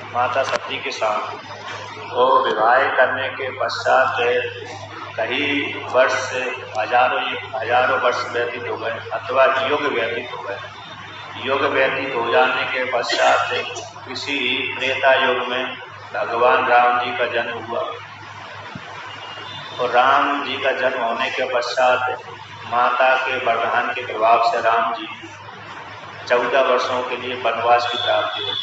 माता सती के साथ वो विवाह करने के पश्चात कई वर्ष से हजारों वर्ष व्यतीत हो गए अथवा युग व्यतीत हो गए। युग व्यतीत हो जाने के पश्चात किसी त्रेता युग में भगवान राम जी का जन्म हुआ और राम जी का जन्म होने के पश्चात माता के वरदान के प्रभाव से राम जी 14 वर्षों के लिए वनवास की प्राप्ति हुई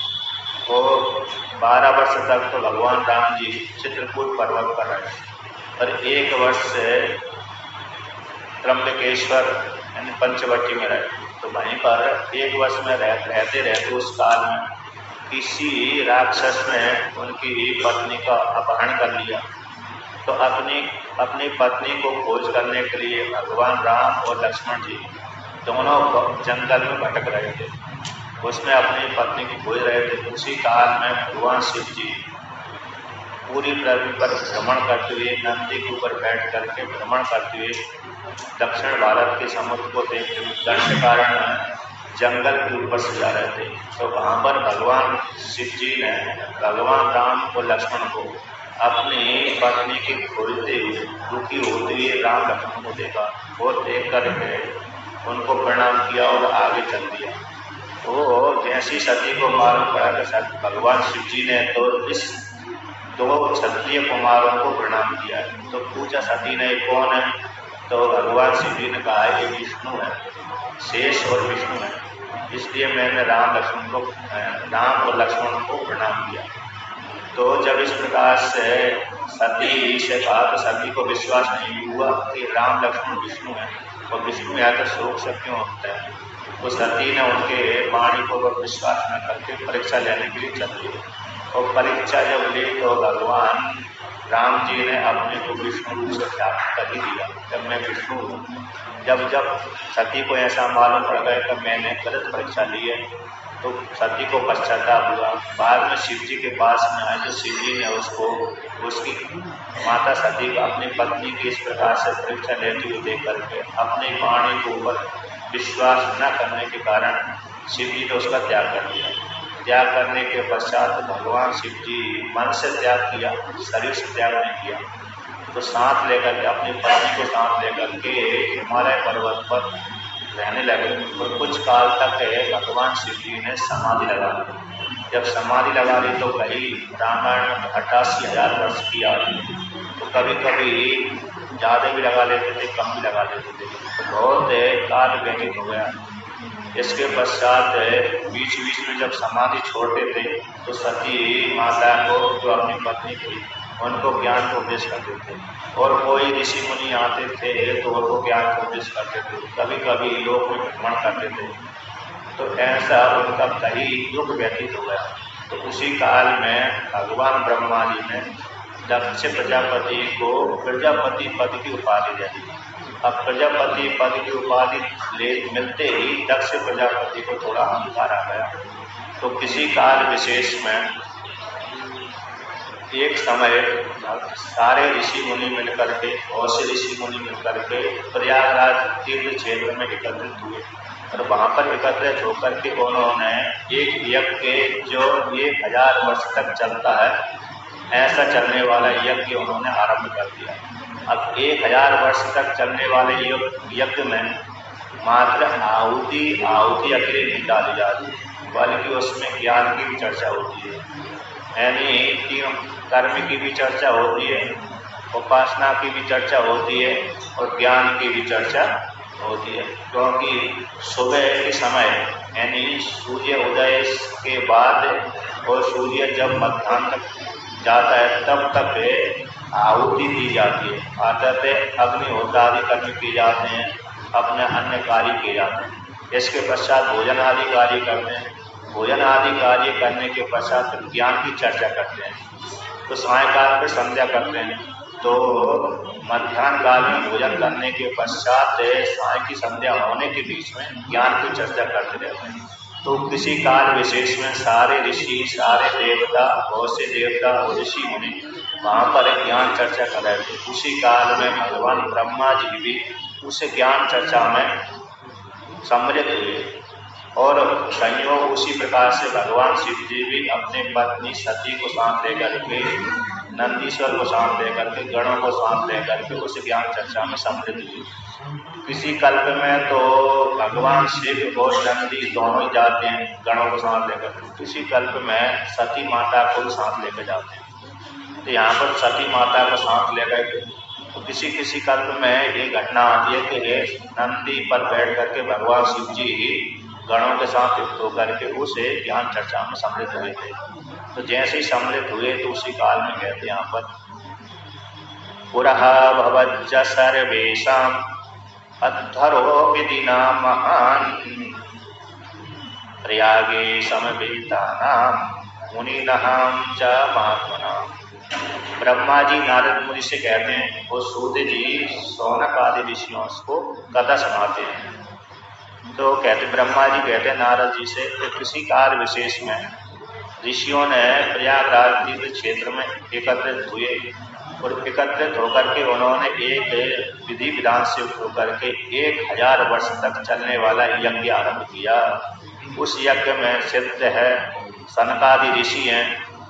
और 12 वर्ष तक तो भगवान राम जी चित्रकूट पर्वत पर रहे और 1 वर्ष से त्र्यंबकेश्वर यानी पंचवटी में रहे। तो वहीं पर 1 वर्ष में रहते उस काल में किसी राक्षस ने उनकी पत्नी का अपहरण कर लिया। तो अपनी पत्नी को खोज करने के लिए भगवान राम और लक्ष्मण जी दोनों जंगल में भटक रहे थे, उसमें अपनी पत्नी को खोज रहे थे। उसी काल में भगवान शिव जी पूरी पृथ्वी पर भ्रमण करते हुए नंदी के ऊपर बैठ करके भ्रमण करते हुए दक्षिण भारत के समुद्र को देखते हुए दंडकारण्य जंगल के ऊपर से जा रहे थे। तो वहाँ पर भगवान शिव जी ने भगवान राम और लक्ष्मण को अपनी पत्नी की खोजते हुए दुखी होते हुए राम लक्ष्मण को देखा और देख करके उनको प्रणाम किया और आगे चल दिया। तो जैसी सती को मालूम पड़ा कि भगवान शिव जी ने तो इस 2 क्षत्रिय कुमारों को प्रणाम किया है, तो पूछा सती ने कौन है? तो भगवान शिव जी ने कहा ये विष्णु है, शेष और विष्णु है, इसलिए मैंने राम और लक्ष्मण को प्रणाम किया। तो जब इस प्रकार से सती से कहा तो सती को विश्वास नहीं हुआ कि राम लक्ष्मण विष्णु है और विष्णु या तो शोक से क्यों होता है। तो सती ने उनके वाणी को विश्वास न करके परीक्षा लेने के लिए चल दी और परीक्षा जब ली तो भगवान राम जी ने अपने को विष्णु रूप से प्राप्त कर ही दिया। जब मैं विष्णु हूँ, जब सती को ऐसा मालूम पड़ गया कि मैंने गलत परीक्षा ली है तो सती को पश्चाताप हुआ। बाद में शिव जी के पास में आए तो शिव जी ने उसकी माता सती को अपनी पत्नी की इस प्रकार से परीक्षा लेते हुए देख करके अपनी वाणी के ऊपर विश्वास न करने के कारण शिव जी ने उसका त्याग कर दिया। त्याग करने के पश्चात भगवान शिव जी मन से त्याग किया, शरीर से त्याग नहीं किया। तो साथ लेकर के अपनी पत्नी को साथ लेकर के हिमालय पर्वत पर रहने लगे और कुछ काल तक भगवान शिव जी ने समाधि लगा ली। जब समाधि लगा ली तो कहीं रामायण में 88,000 वर्ष की आयु, तो कभी कभी ज़्यादा भी लगा लेते थे, कम भी लगा लेते थे, तो बहुत काल व्यतीत हो गया। इसके पश्चात बीच में जब समाधि छोड़ते थे तो सती माता को जो अपनी पत्नी थी उनको ज्ञान को उपदेश करते थे और कोई ऋषि मुनि आते थे तो उनको ज्ञान को उपदेश करते थे। कभी कभी लोग में भ्रमण करते थे। तो ऐसा उनका कई युग व्यतीत हो गया। तो उसी काल में भगवान ब्रह्मा जी ने दक्ष प्रजापति को प्रजापति पद की उपाधि दे दी। अब प्रजापति पद की उपाधि मिलते ही दक्ष प्रजापति को थोड़ा अहंकार आ गया। तो किसी काल विशेष में एक समय सारे ऋषि मुनि मिलकर के और से ऋषि मुनि मिलकर के प्रयागराज तीर्थ क्षेत्र में एकत्रित हुए और वहाँ पर एकत्रित होकर के उन्होंने एक यज्ञ जो 1000 वर्ष तक चलता है, ऐसा चलने वाला यज्ञ उन्होंने आरंभ कर दिया। अब 1000 वर्ष तक चलने वाले यज्ञ में मात्र आहुति अकेले नहीं डाली जाती, बल्कि उसमें ज्ञान की भी चर्चा होती है। यानी कर्म की भी चर्चा होती है, उपासना की भी चर्चा होती है और ज्ञान की भी चर्चा होती है। क्योंकि सुबह के समय यानी सूर्य उदय के बाद और सूर्य जब मध्याह्न तक जाता है तब तक आहुति दी जाती है। अतः अग्निहोत्र आदि कर्म किए जाते हैं, अपने अन्य कार्य किए जाते हैं। इसके पश्चात भोजन आदि कार्य करते हैं। भोजन आदि कार्य करने के पश्चात ज्ञान की चर्चा करते हैं। तो सायंकाल पर संध्या करते हैं। तो मध्याह्न काल में भोजन करने के पश्चात साय की संध्या होने के बीच में ज्ञान की चर्चा करते रहते हैं। तो किसी काल विशेष में सारे ऋषि, सारे देवता, बहुत से देवता और ऋषि मुनि वहाँ पर ज्ञान चर्चा कर रहे थे। उसी काल में भगवान ब्रह्मा जी भी उस ज्ञान चर्चा में सम्मिलित हुए। और संयोग उसी प्रकार से भगवान शिव जी भी अपने पत्नी सती को साथ लेकर के, नंदीश्वर को साथ लेकर के, गणों को साथ लेकर के उस ज्ञान चर्चा में सम्मिलित हुए। किसी कल्प में तो भगवान शिव और नंदी दोनों ही जाते हैं गणों को साथ लेकर, किसी कल्प में सती माता को साथ लेकर जाते हैं। तो यहाँ पर सती माता को साथ लेकर, तो किसी किसी कल्प में ये घटना आती है कि नंदी पर बैठ करके भगवान शिव जी गणों के साथ युक्त होकर के उसे ज्ञान चर्चा में सम्मिलित हुए थे। तो जैसे ही सम्मिलित हुए तो उसी काल में कहते यहाँ पर पुरहा भवज्ज सर्वेषां अध्वरो विधिना महान् प्रयागे समवेतानां मुनिनां च महात्मनां। ब्रह्मा जी नारद मुनि से कहते हैं, वो सूत जी सौनक आदि ऋषियों को कथा सुनाते हैं। तो कहते ब्रह्मा जी कहते हैं नारद जी से कि किसी कार्य विशेष में ऋषियों ने प्रयागराज तीर्थ क्षेत्र में एकत्रित हुए और एकत्रित होकर के उन्होंने एक विधि विधान से होकर के 1000 वर्ष तक चलने वाला यज्ञ आरंभ किया। उस यज्ञ में सिद्ध है सनकादि ऋषि हैं,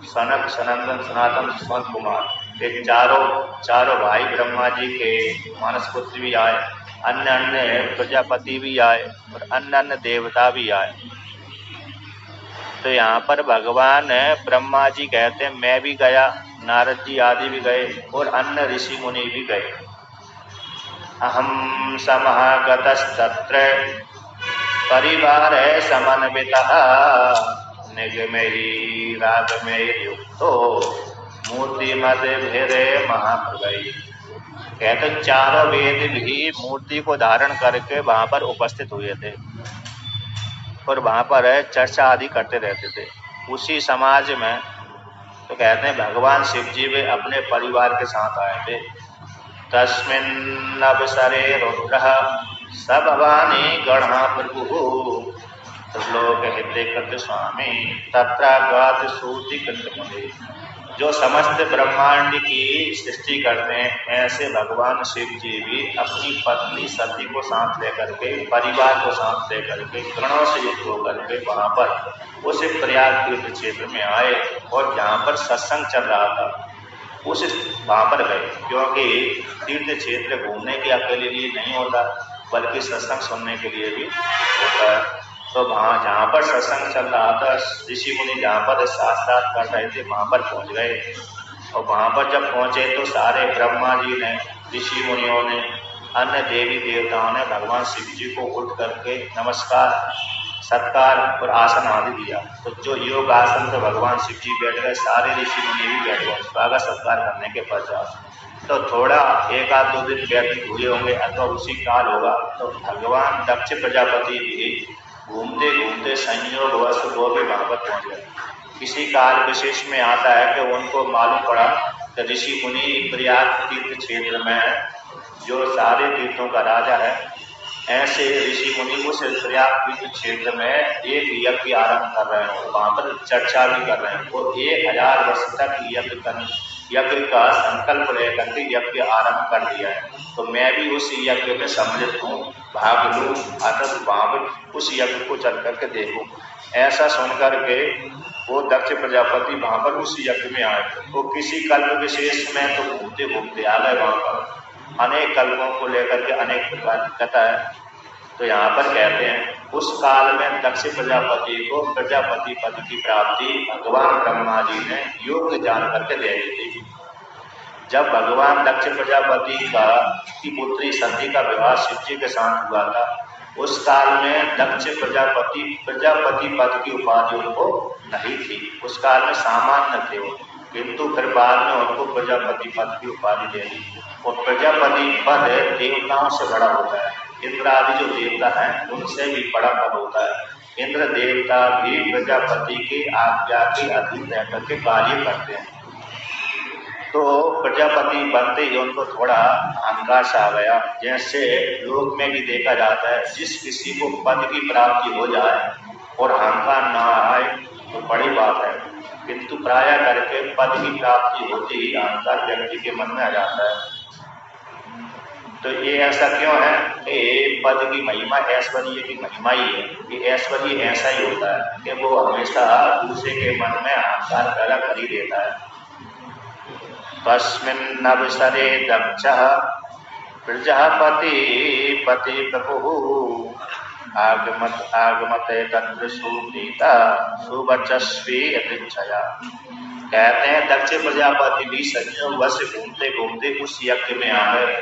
सनक, सनंदन, सनातन, सनत कुमार, ये चारों भाई ब्रह्मा जी के मानस पुत्र भी आए, अन्य अन्य प्रजापति भी आए और अन्य अन्य देवता भी आए। तो यहाँ पर भगवान ब्रह्मा जी कहते हैं मैं भी गया, नारद जी आदि भी गए और अन्य ऋषि मुनि भी गए। अहम समागतस्तत्र परिवार समन्वितः निगमैहि रागमैर्युक्तो मूर्तिमद्भिरे महाप्रभै। कहते चारों वेद भी मूर्ति को धारण करके वहां पर उपस्थित हुए थे और वहां पर चर्चा आदि करते रहते थे उसी समाज में। तो कहते हैं भगवान शिव जी वे अपने परिवार के साथ आए थे। तस्मिन् अवसरे रुद्रः स भवानी गणः प्रभुः लोक हिते कृत स्वामी तत्रागात सूति कृतमुनि। जो समस्त ब्रह्मांड की सृष्टि करते हैं ऐसे भगवान शिव जी भी अपनी पत्नी सती को साथ लेकर के, परिवार को साथ लेकर के, गणों से युक्त होकर के वहां पर उस प्रयाग तीर्थ क्षेत्र में आए और जहाँ पर सत्संग चल रहा था उस वहां पर गए। क्योंकि तीर्थ क्षेत्र घूमने के अकेले लिए नहीं होता बल्कि सत्संग सुनने के लिए भी होता है। तो वहाँ जहाँ पर सत्संग चल रहा था ऋषि मुनि जहाँ पर शास्त्रार्थ कर रहे थे वहाँ पर पहुँच गए। और वहाँ पर जब पहुँचे तो सारे ब्रह्मा जी ने, ऋषि मुनियों ने, अन्य देवी देवताओं ने भगवान शिव जी को उठ करके नमस्कार, सत्कार और आसन आदि दिया। तो जो योग आसन पर भगवान शिव जी बैठ गए सारे ऋषि मुनि भी बैठ गए स्वागत सत्कार करने के पश्चात। तो थोड़ा 1-2 दिन व्यतीत हुए होंगे अथवा उसी काल होगा तो भगवान दक्ष प्रजापति भी घूमते घूमते संयोगवश वो भी वहां पर पहुंच गए। किसी काल विशेष में आता है कि उनको मालूम पड़ा कि ऋषि मुनि प्रयाग तीर्थ क्षेत्र में जो सारे तीर्थों का राजा है ऐसे ऋषि मुनि उस प्रयाग तीर्थ क्षेत्र में एक यज्ञ आरंभ कर रहे हैं, वहां पर चर्चा भी कर रहे हैं और 1000 वर्ष तक यज्ञ का संकल्प लेकर के यज्ञ आरंभ कर दिया है। तो मैं भी उस यज्ञ में सम्मिलित हूँ, भाग लूँ अर्थात वहां पर उस यज्ञ को चल करके देखूं। ऐसा सुन करके वो दक्ष प्रजापति वहां पर उस यज्ञ में आए। वो किसी कल्प विशेष में तो घूमते घूमते आ गए वहां पर, अनेक कल्पों को लेकर के अनेक प्रकार की कथा है। तो यहाँ पर कहते हैं उस काल में दक्ष प्रजापति को प्रजापति पद की प्राप्ति भगवान ब्रह्मा जी ने योग जान करके दे दी थी। जब भगवान दक्ष प्रजापति की पुत्री सती का विवाह शिव जी के साथ हुआ था उस काल में दक्ष प्रजापति पद की उपाधि उनको नहीं थी, उस काल में सामान्य थे वो, किंतु फिर बाद में उनको प्रजापति पद की उपाधि दे दी। और प्रजापति पद देवताओं से बड़ा होता है, इंद्र आदि जो देवता हैं उनसे भी बड़ा पद होता है। इंद्र देवता भी प्रजापति की आज्ञा के अधीन रह करके कार्य करते हैं। तो प्रजापति बनते ही उनको थोड़ा अहंकार सा आ गया। जैसे लोक में भी देखा जाता है जिस किसी को पद की प्राप्ति हो जाए और अहंकार ना आए तो बड़ी बात है, किंतु प्राय करके पद की प्राप्ति होती ही अहंकार व्यक्ति के मन में आ जाता है। तो ये ऐसा क्यों है कि पद की महिमा ऐश्वर्य की महिमा ही है। ये ऐश्वर्य ऐसा ही होता है कि वो हमेशा दूसरे के मन में अहंकार पैदा कर ही देता है। तस्मिन् अवसरे दक्षः प्रजापति पति प्रभुः आगमत तत्र सुनीता सुवचस्वी यथेच्छया। कहते हैं दक्ष प्रजापति भी संयोग से घूमते घूमते उस यज्ञ में आ गए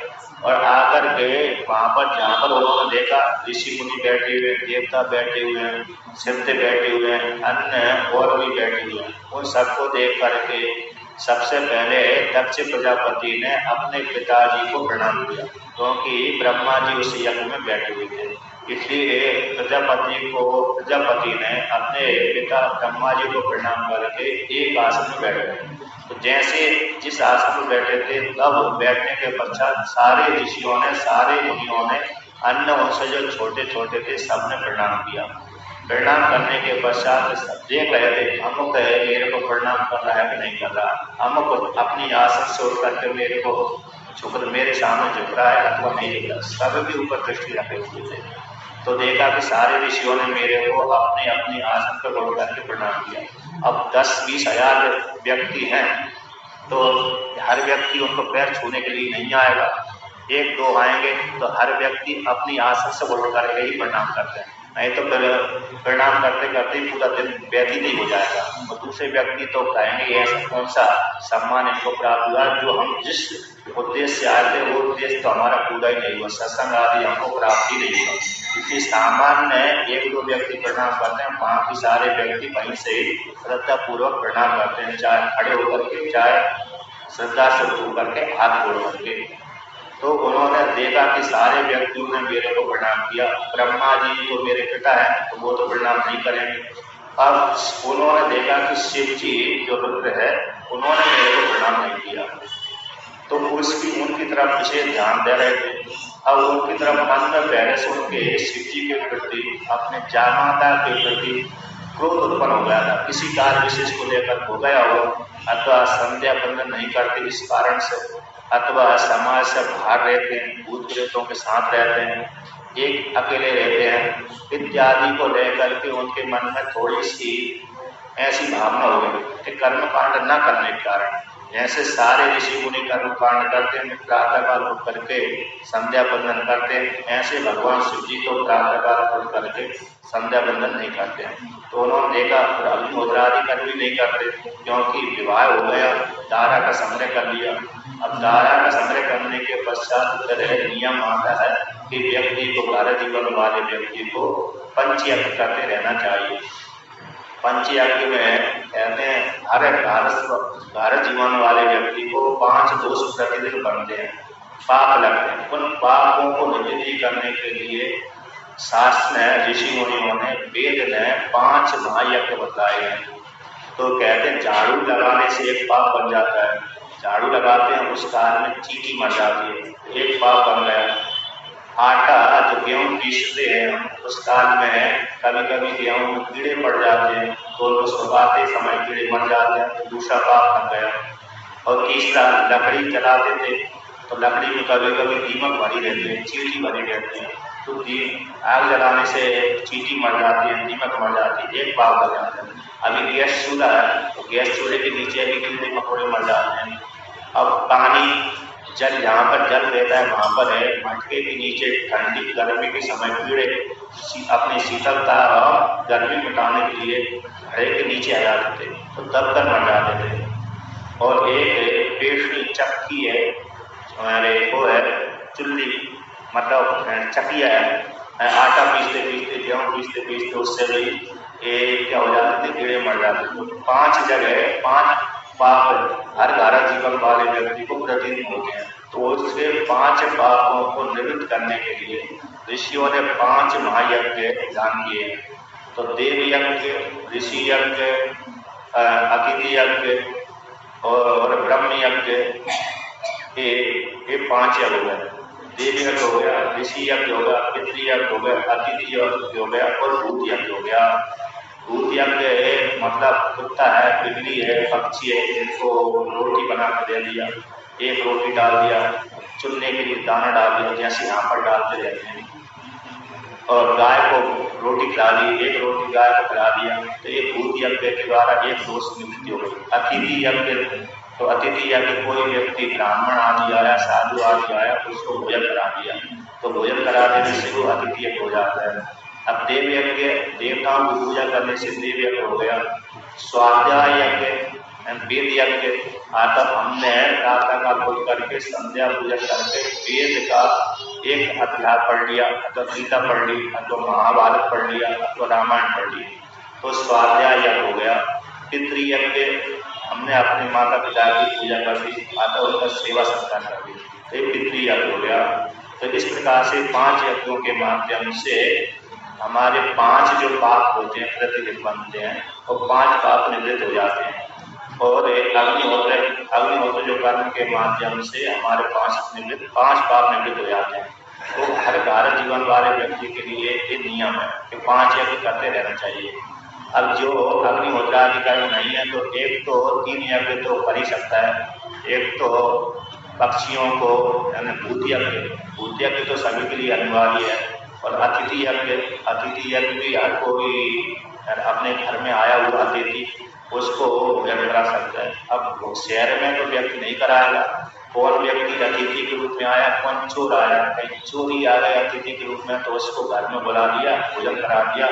और आकर के वहां पर जहाँ पर उन्होंने देखा ऋषि मुनि बैठे हुए, देवता बैठे हुए हैं, सिद्ध बैठे हुए हैं, अन्य और भी बैठे हुए हैं, उन सबको देख करके सबसे पहले दक्ष प्रजापति ने अपने पिताजी को प्रणाम किया, क्योंकि ब्रह्मा जी उस यज्ञ में बैठे हुए थे। इसलिए प्रजापति ने अपने पिता ब्रह्मा जी को प्रणाम करके एक आसन में बैठ गए। तो जैसे जिस आसन में बैठे थे तब बैठने के पश्चात सारे ऋषियों ने, सारे मुनियों ने, अन्य उनसे जो छोटे छोटे थे सबने प्रणाम किया। प्रणाम करने के पश्चात देख रहे थे अमुक मेरे को प्रणाम कर रहा है कि नहीं कर रहा, अमुक अपनी आसन से उठ करके मेरे को मेरे सामने झुक रहा है अथवा नहीं झुक रहा, सबके ऊपर दृष्टि रखे हुए थे। तो देखा कि सारे ऋषियों ने मेरे को अपने अपनी आसन पर बैठ करके प्रणाम किया। अब 10-20 हजार व्यक्ति हैं तो हर व्यक्ति उनको पैर छूने के लिए नहीं आएगा, 1-2 आएंगे तो हर व्यक्ति अपनी आसन से उठ करके ही प्रणाम करते हैं, नहीं तो प्रणाम करते करते पूरा दिन व्यतीत ही हो जाएगा। और दूसरे व्यक्ति तो कहेंगे ऐसा कौन सा सम्मान इनको प्राप्त हुआ, जो हम जिस उद्देश्य से आए थे वो उद्देश्य तो हमारा पूरा ही नहीं हुआ, सत्संग आदि हमको प्राप्त ही नहीं हुआ। इसलिए सामान्य 1-2 व्यक्ति प्रणाम करते हैं, बाकी सारे व्यक्ति वहीं से श्रद्धा पूर्वक प्रणाम करते हैं, चाहे खड़े होकर के चाहे श्रद्धा से होकर के हाथ जोड़ करके। तो उन्होंने देखा कि सारे व्यक्तियों ने मेरे को प्रणाम किया। ब्रह्मा जी तो मेरे पिता है तो वो तो प्रणाम नहीं करेंगे। अब उन्होंने देखा कि शिव जी जो रुद्र है उन्होंने मेरे को प्रणाम नहीं किया, तो उनकी तरफ विशेष ध्यान दे रहे थे। अब उनकी तरफ मन में पहले से उनके शिव जी के प्रति, अपने जामाता के प्रति क्रोध उत्पन्न हो गया था, किसी कार्य विशेष को लेकर हो गया हो, अथवा संध्या बंधन नहीं करते इस कारण से, अथवा समाज से बाहर रहते हैं, भूत प्रेतों के साथ रहते हैं, एक अकेले रहते हैं इत्यादि को लेकर के उनके मन में थोड़ी सी ऐसी भावना हो गई कि कर्मकांड न करने के कारण, जैसे सारे ऋषि मुनि कर्मकांड करते हैं, प्रातःकाल उठ करके संध्या बंदन करते हैं, ऐसे भगवान शिव जी तो प्रातःकाल उठ करके संध्या बंदन नहीं करते हैं। तो उन्होंने देखा अग्निहोत्र आदि कर्म भी नहीं करते, क्योंकि विवाह हो गया, दारा का संग्रह कर लिया। अब दारा का संग्रह करने के पश्चात नियम आता है कि व्यक्ति को, भारत जीवन वाले व्यक्ति को पंचयज्ञ करते रहना चाहिए। पंचयज्ञ में कहते हैं हर जीवन वाले व्यक्ति को 5 दोष प्रतिदिन बनते हैं, पाप लगते हैं। उन पापों को निवृत्ति करने के लिए शास्त्र ने, ऋषि मुनियों ने, वेद ने 5 महायज्ञ बताए हैं। तो कहते हैं झाड़ू लगाने से एक पाप बन जाता है, झाड़ू लगाते हैं उस काल में चींटी मर जाती है, एक पाप बन गया। आटा जो गेहूं पीसते हैं उस काल में कभी कभी गेहूं में कीड़े पड़ जाते हैं, तो उनको सुखाते समय कीड़े मर जाते हैं, तो दूसरा पाप बन गया। और तीसरा, लकड़ी जलाते थे तो लकड़ी में कभी कभी दीमक भरी रहती है, चींटी भरी रहती है, तो आग जलाने से चींटी मर जाती है, दीमक मर जाती है, एक पाप बन जाता है। अभी गैस चूल्हा है तो गैस चूल्हे के नीचे भी कीड़े मकोड़े मर जाते हैं। अब पानी, जल, जहाँ पर जल रहता है वहाँ पर है, मटके के नीचे ठंडी गर्मी के समय कीड़े अपनी शीतलता और गर्मी मिटाने के लिए घड़े के नीचे आ जाते थे, तो दबकर मर जाते थे। और एक पेशनी चक्की है, हमारे वो है चुल्ली, मतलब चकिया है, आटा पीसते पीसते, गेहूँ पीसते पीसते उससे भी क्या हो जाते थे, कीड़े मर जाते थे। तो 5 जगह 5 पाप हर धारा जीवन वाले व्यक्ति को प्रतिदिन होते हैं। तो उसके 5 पापों को निवृत्त करने के लिए ऋषियों ने 5 महायज्ञ दान किए। तो देव यज्ञ, ऋषि यज्ञ, अतिथि यज्ञ और ब्रह्म यज्ञ, ये 5 यज्ञ हो गए। देव यज्ञ हो गया, ऋषि यज्ञ हो गया, पितृ यज्ञ हो गया, अतिथि यज्ञ हो गया और भूत यज्ञ हो गया। भूत यज्ञ मतलब कुत्ता है, बिल्ली है, पक्षी है, इनको रोटी बना कर दे दिया। एक रोटी डाल दिया, चुनने के लिए दाना डाल दिया, जैसे यहाँ पर डालते रहते हैं, और गाय को रोटी खिला दी, एक रोटी गाय को खिला दिया, तो ये भूत यज्ञ के द्वारा एक दोष निवृत्ति हो गई। अतिथि यज्ञ, तो अतिथि यज्ञ कोई व्यक्ति ब्राह्मण आदि आया, साधु आदि आया, उसको भोजन करा दिया, तो भोजन करा देने से वो अतिथि यज्ञ हो जाता है। अब देव यज्ञ, देवताओं की पूजा करने से देव यज्ञ हो गया। स्वाध्याय यज्ञ, वेद यज्ञ, तब हमने प्रातः काल खोज करके संध्या पूजा करके वेद का एक अध्याय पढ़ लिया, अथवा गीता पढ़ ली, अथवा महाभारत पढ़ लिया, अथवा रामायण पढ़ ली, तो स्वाध्याय यज्ञ हो गया। पितृयज्ञ, हमने अपने माता पिता की पूजा कर ली, अथवा उनका सेवा सत्कार कर ली, तो ये पितृयज्ञ हो गया। तो इस प्रकार से 5 यज्ञों के माध्यम से हमारे 5 जो पाप होते हैं प्रतिदिन बनते हैं, और 5 पाप निवृत्त हो जाते हैं। और अग्निहोत्र जो कर्म के माध्यम से हमारे 5 पाप निवृत्त हो जाते हैं। तो हर भारत जीवन वाले व्यक्ति के लिए ये नियम है कि 5 यज्ञ करते रहना चाहिए। अब जो अग्निहोत्र आदि कर्म नहीं है, तो एक तो 3 यज्ञ तो कर ही सकता है। एक तो पक्षियों को भूत यज्ञ तो सभी के लिए अनिवार्य है, और अतिथि यज्ञ भी हर कोई अपने घर में आया हुआ अतिथि उसको व्यक्त करा सकता है। अब शहर में तो व्यक्त नहीं कराएगा, कौन व्यक्ति अतिथि के रूप में आया, कौन चोर आया, कहीं चोरी आ गया अतिथि के रूप में, तो उसको घर में बुला दिया, भोजन करा दिया,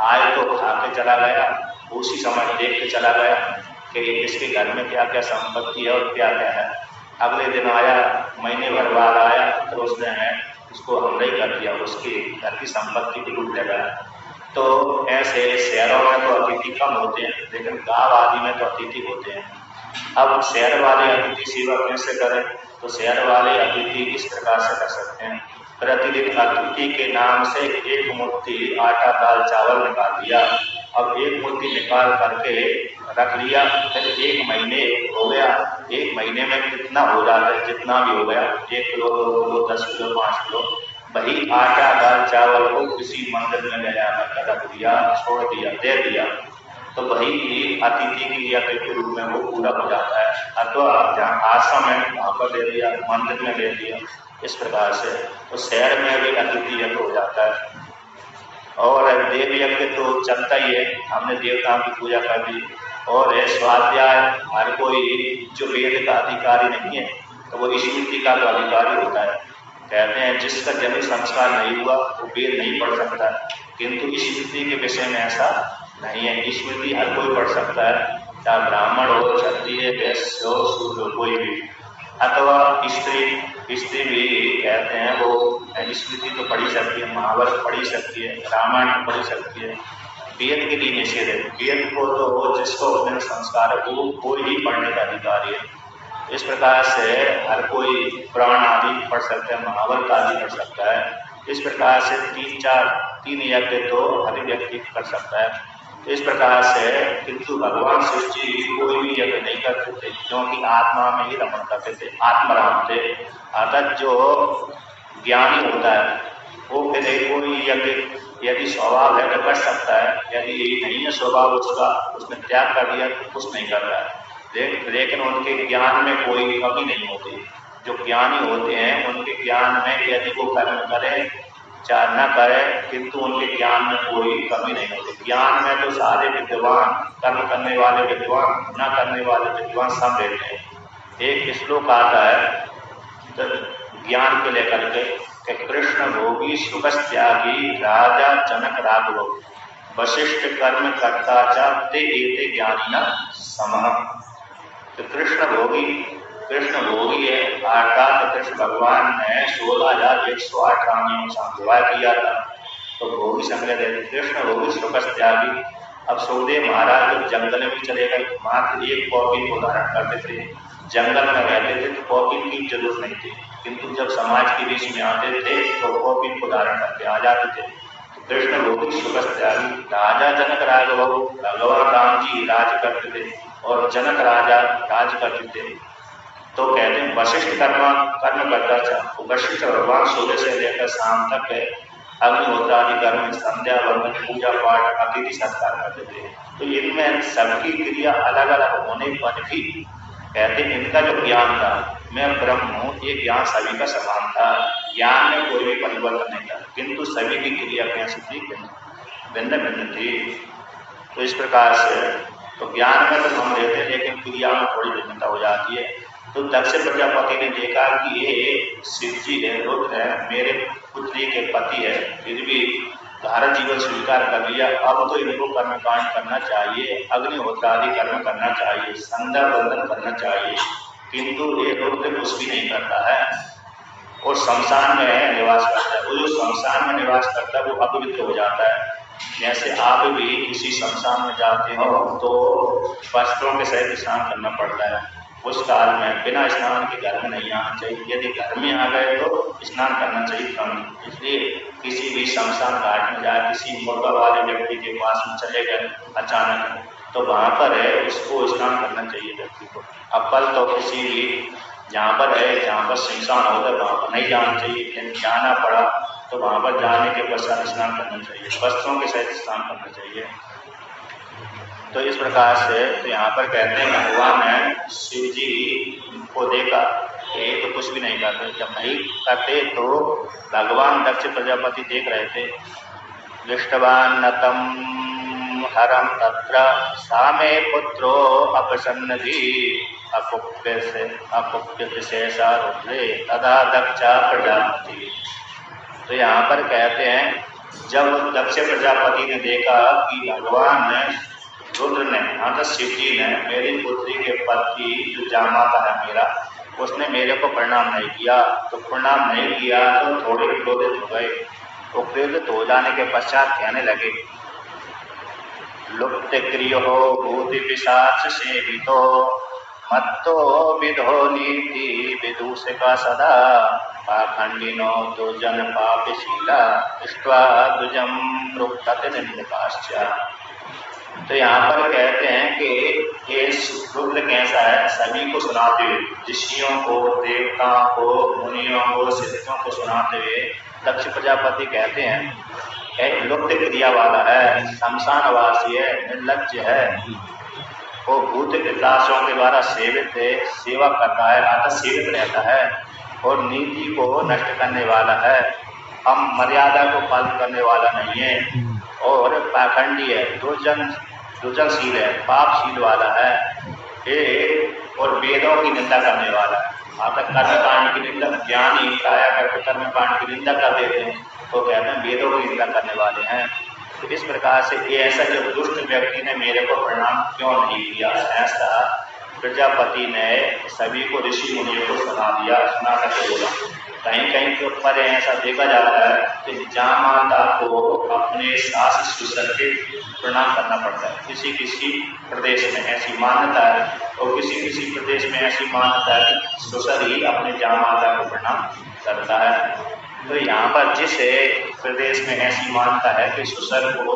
आए तो खा के चला गया, उसी समय देख के चला गया कि इसके घर में क्या क्या संपत्ति है और क्या क्या है। अगले दिन आया, महीने भर बाद आया, तो उसने उसको हमला ही कर दिया, उसकी घर की संपत्ति को लूट लगाया। तो ऐसे शहरों में तो अतिथि कम होते हैं, लेकिन गांव आदि में तो अतिथि होते हैं। अब शहर वाले अतिथि सेवा कैसे करें, तो शहर वाले अतिथि इस प्रकार से कर सकते हैं। प्रतिदिन अतिथि के नाम से 1 मुट्ठी आटा दाल चावल निकाल दिया। अब 1 मुट्ठी निकाल करके रख लिया, फिर 1 महीने हो गया, 1 महीने में कितना हो जाता है, जितना भी हो गया, 1 किलो, 2 किलो, 10 किलो, 5 किलो, वही आटा दाल चावल को किसी मंदिर में ले जाकर रख दिया, छोड़ दिया, दे दिया, तो वही अतिथि की यज्ञ के रूप में वो पूरा हो जाता है। अथवा जहाँ आश्रम है वहाँ पर दे दिया, मंदिर में दे दिया, इस प्रकार से तो शहर में भी अतिथि यज्ञ हो जाता है। और देव यज्ञ तो चलता ही है, हमने देवताओं की पूजा कर दी। और स्वाध्याय, हर कोई जो वेद का अधिकारी नहीं है, तो वो स्मृति का तो अधिकारी होता है। कहते हैं जिसका जन्म संस्कार नहीं हुआ वो वेद नहीं पढ़ सकता, किंतु स्मृति के विषय में ऐसा नहीं है। स्मृति हर कोई पढ़ सकता है, चाहे ब्राह्मण हो, क्षत्रिय, वैश्य हो, शूद्र हो, कोई भी, अथवा स्त्री भी कहते हैं वो स्मृति तो पढ़ी सकती है, महाभारत पढ़ी सकती है, रामायण पढ़ी सकती है। वेद के लिए निषेध है, वेद को तो जिसको अपने संस्कार है वो कोई ही पढ़ने का अधिकारी है। इस प्रकार से हर कोई पुराण आदि पढ़ सकता है, महाभारत आदि पढ़ सकता है। इस प्रकार से 3 यज्ञ तो हर व्यक्ति कर सकता है। इस प्रकार से, किंतु भगवान शिव जी कोई भी यज्ञ नहीं करते थे, क्योंकि आत्मा में ही रमण करते थे, आत्मराम थे। अर्थात जो ज्ञानी होता है वो फिर कोई यज्ञ यदि स्वभाव है तो कर सकता है, यदि नहीं है स्वभाव उसका, उसने त्याग कर दिया तो कुछ नहीं कर रहा है। लेकिन उनके ज्ञान में कोई कमी नहीं होती। जो ज्ञानी होते हैं उनके ज्ञान में यदि वो कर्म करें चाहे न करें, किंतु उनके ज्ञान में कोई कमी नहीं होती। ज्ञान में तो सारे विद्वान, कर्म करने वाले विद्वान, न करने वाले विद्वान सब रहते हैं। एक श्लोक आता है तो ज्ञान को लेकर के कि कृष्ण भोगी सुख त्यागी राजा जनक राघव वशिष्ठ कर्म करता चाहते एते ज्ञानी न समः। तो कृष्ण भोगी है, अर्थात कृष्ण भगवान ने 16,108 रानियों का विवाह किया था, तो भोगी संग्रह देते। कृष्ण भोगी सुख त्यागी। अब सुखदेव महाराज जब जंगल में भी चले गए, मात्र 1 कॉपी को धारण करते थे, जंगल में रहते थे तो कॉपी की जरूरत नहीं थी, किंतु जब समाज के बीच में आते थे तो कॉपी को धारण करके आ जाते थे। कृष्ण भोगी सुख त्यागी राजा जनक राघव, भगवान राम जी राज करते थे और जनक राजा राज करते थे। तो कहते हैं वशिष्ठ कर्म करता था। वशिष्ठ भगवान सुबह से लेकर शाम तक अग्निहोत्र आदि कर्म, संध्या वंदन, पूजा पाठ, अतिथि सत्कार करते थे। तो इनमें सबकी क्रिया अलग अलग होने पर भी कहते इनका जो ज्ञान था, मैं ब्रह्म हूँ, ये ज्ञान सभी का समान था, ज्ञान में कोई भी परिवर्तन नहीं था, किंतु सभी की क्रिया कैसी थी, भिन्न भिन्न थी। तो इस प्रकार से तो ज्ञान में तो हम रहते हैं, लेकिन क्रिया में थोड़ी भिन्नता हो जाती है। तो दक्ष प्रजापति ने देखा कि ये शिव जी है, रुद्र है, मेरे पुत्री के पति है, फिर भी धारण जीवन स्वीकार कर लिया, अब तो इनको कर्मकांड करना चाहिए, अग्निहोत्र आदि कर्म करना चाहिए, संध्या बंधन करना चाहिए, किंतु ये रुद्र कुछ भी नहीं करता है और शमशान में निवास करता है। वो जो शमशान में निवास करता है वो अपवित्र हो जाता है। जैसे आप भी किसी शमशान में जाते हो तो वस्त्रों के सहित स्नान करना पड़ता है, उस काल में बिना स्नान के घर में नहीं आना चाहिए, यदि घर में आ गए तो स्नान करना चाहिए तुरंत। इसलिए किसी भी शमशान घाट में जाए, किसी मुर्गा वाले व्यक्ति के पास में चले गए अचानक, तो वहां पर है उसको स्नान करना चाहिए व्यक्ति को। अब कल तो किसी भी जहाँ पर है, जहाँ पर शमशान होता है वहाँ पर नहीं जाना चाहिए, लेकिन जाना पड़ा तो वहाँ पर जाने के पश्चात स्नान करना चाहिए, वस्त्रों के सहित स्नान करना चाहिए। तो इस प्रकार से तो यहाँ पर कहते हैं भगवान ने शिव जी को देखा, ये तो कुछ भी नहीं करते, जब नहीं करते तो भगवान दक्ष प्रजापति देख रहे थे। दृष्टवान नतम हरम तत्र सामे पुत्रो अपसन्नधि अपुप्य शेषा रुद्रे तदा दक्षा प्रजापति। तो यहाँ पर कहते हैं जब दक्ष प्रजापति ने देखा कि भगवान ने रुद्र ने अर्थात शिव जी ने मेरी पुत्री के पति जो जामाता है मेरा, उसने मेरे को प्रणाम नहीं किया, तो प्रणाम नहीं किया तो थोड़े क्रोधित हो गए। तो क्रोधित हो जाने के पश्चात कहने लगे लुप्त क्रियो भूति पिशाच सेवितो मत्तो विधो नीति विदूषिका सदा पाखंडिनो दुर्जन पापशीला दृष्ट्वा द्विजम रुक्तत निंदकाश्च। तो यहाँ पर कहते हैं कि ये रुद्र कैसा है, सभी को सुनाते हुए, ऋषियों को, देवताओं को, मुनियों को, सिद्धों को सुनाते हुए दक्ष प्रजापति कहते हैं लुप्त क्रिया वाला है, शमशानवासी है, निर्लज्ज है, वो भूत पिशाचों के द्वारा सेवित है, सेवा करता है, अर्थात सेवित रहता है, और नीति को नष्ट करने वाला है, हम मर्यादा को पालन करने वाला नहीं है, और पाखंडी है, दुर्जनशील है, पापशील वाला है, और वेदों की निंदा करने वाला है। अर्थात कर्मकांड की निंदा, ज्ञानी काया करके कर्मकांड की निंदा कर देते हैं, तो कहते हैं वेदों की निंदा करने वाले हैं। तो इस प्रकार से ये ऐसा जो दुष्ट व्यक्ति ने मेरे को प्रणाम क्यों नहीं किया, ऐसा प्रजापति ने सभी को ऋषि मुनियों को सुना दिया, सुना करके बोला। कहीं कहीं के ऊपर ऐसा देखा जाता है कि जामाता को अपने सास ससुर के प्रणाम करना पड़ता है, किसी किसी प्रदेश में ऐसी मान्यता है, और किसी किसी प्रदेश में ऐसी मान्यता है कि ससुर ही अपने जामाता को प्रणाम करता है। तो यहाँ पर जिस प्रदेश में ऐसी मान्यता है कि ससुर को,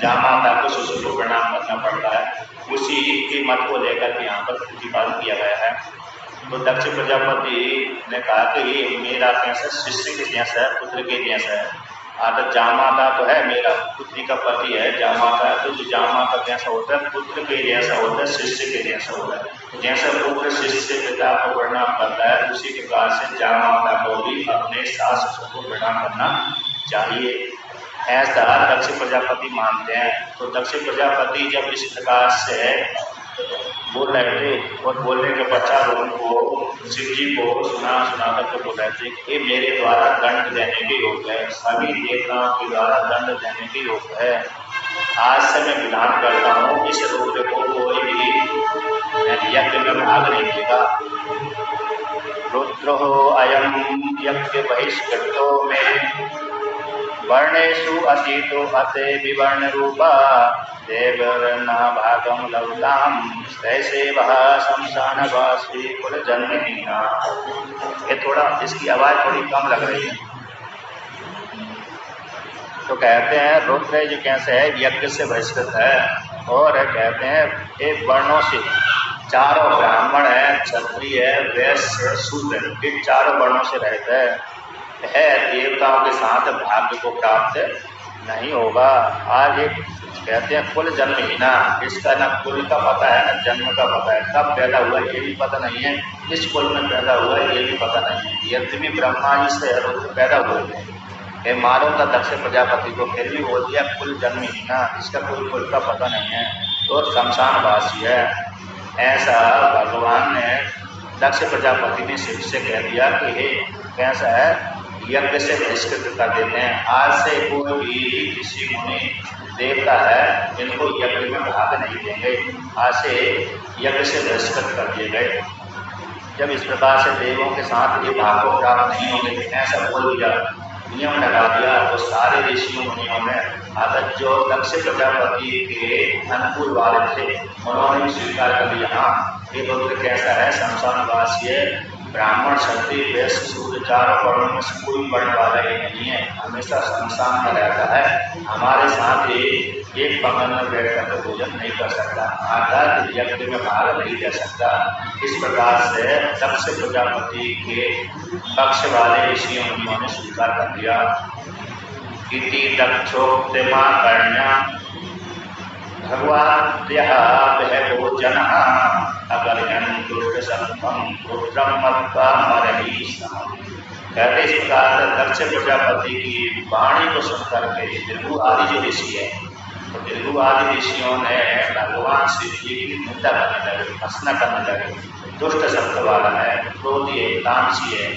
जामाता को ससुर को प्रणाम करना पड़ता है, उसी के मत को लेकर के यहाँ पर प्रतिपादन किया गया है। तो दक्ष प्रजापति ने कहा कि ये मेरा कैसा शिष्य के जैसा है, पुत्र के जैसा है। अर्थात जामाता तो है, मेरा पुत्री का पति है, जामाता है, तो जो जामाता कैसा होता है, पुत्र के जैसा होता है, शिष्य के जैसा होता है। जैसा पुत्र शिष्य पिता को प्रणाम करता है, उसी प्रकार से जामाता को भी अपने सास ससुर को प्रणाम करना चाहिए, ऐसा दक्ष प्रजापति मानते हैं। तो दक्ष प्रजापति जब इस प्रकार से बोल रहे थे, और बोलने के पश्चात उनको शिव जी को सुना करके बोल रहे थे कि मेरे द्वारा दंड देने के योग्य है, सभी देवताओं के द्वारा दंड देने के योग्य है। आज से मैं विधान करता हूँ, इस रुद्र को कोई भी यज्ञ में भाग नहीं देगा। रुद्रो अयम यज्ञ बहिष्कृतो में वर्णेषु अतीतो अते विवर्ण रूपा देवर्ना भागम लवताम तैसे वह शमशानवासी कुल जन्महीना। ये थोड़ा इसकी आवाज थोड़ी कम लग रही है। तो कहते हैं रुद्र जो कैसे है, यज्ञ से बहिष्कृत है, और कहते हैं एक वर्णों से, चारों ब्राह्मण है, क्षत्रिय है, वैश्य, शूद्र, चारों वर्णों से रहता है, देवताओं के साथ भाग्य को प्राप्त नहीं होगा। आज एक कहते हैं कुल जन्महीना, इसका ना कुल का पता है ना जन्म का पता है, कब पैदा हुआ ये भी पता नहीं है, इस कुल में पैदा हुआ ये भी पता नहीं है। यद्यपि ब्रह्मा जी से रुद्र पैदा हुए थे, ये मालूम था दक्ष प्रजापति को, फिर भी बोल दिया कुल जन्महीना, इसका कोई कुल का पता नहीं है, तो शमशानवासी है। ऐसा भगवान ने दक्ष प्रजापति ने शिव से कह दिया कि हे कैसा है, यज्ञ से बहिष्कृत कर देते हैं। आज से कोई भी ऋषि मुनि देवता है इनको यज्ञ में भाग नहीं देंगे, आज से यज्ञ से बहिष्कृत कर दिए गए। जब इस प्रकार से देवों के साथ ये भाग को प्राप्त नहीं होंगे, ऐसा बोल दिया, नियम लगा दिया, तो सारे ऋषियों मुनियों ने आदत जो दक्ष प्रजापति के अनुकूल वाले थे उन्होंने भी स्वीकार कर लिया, हाँ ये रुद्र कैसा है, शमशानवासी है, ब्राह्मण क्षत्रिय वैश्य शूद्र चारों वर्णों में से कोई वर्ण वाला ही नहीं है, हमेशा शमशान में रहता है, हमारे साथ एक भवन में बैठकर तो भोजन नहीं कर सकता, आदत यज्ञ में भाग नहीं ले सकता। इस प्रकार से दक्ष प्रजापति के पक्ष वाले ऋषियों मुनियों ने स्वीकार कर दिया। इति दक्षोक्तिमा कर्ण्या भगवान भोजन अगर दुष्ट संभम रुद्रम मत्वा मरही। कहते इस प्रकार दक्ष प्रजापति की वाणी को सुनकर के भृगु आदि जो ऋषि है, तो भृगु आदि ऋषियों ने भगवान शिव जी की निंदा करने लगे, भर्त्सना करने लगे। दुष्ट शब्द वाला है, क्रोधी है, तामसी है,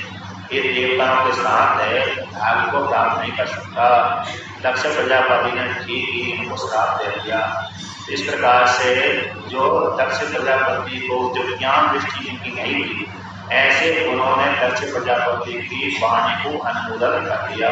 ये देवताओं के साथ है, भाग्य को प्राप्त नहीं कर सकता। दक्ष प्रजापति ने ठीक ही इनको श्राप दे दिया। इस प्रकार से जो दक्ष प्रजापति को जो ज्ञान दृष्टि इनकी नहीं थी, ऐसे उन्होंने दक्ष प्रजापति की वाणी को अनुमोदन कर दिया।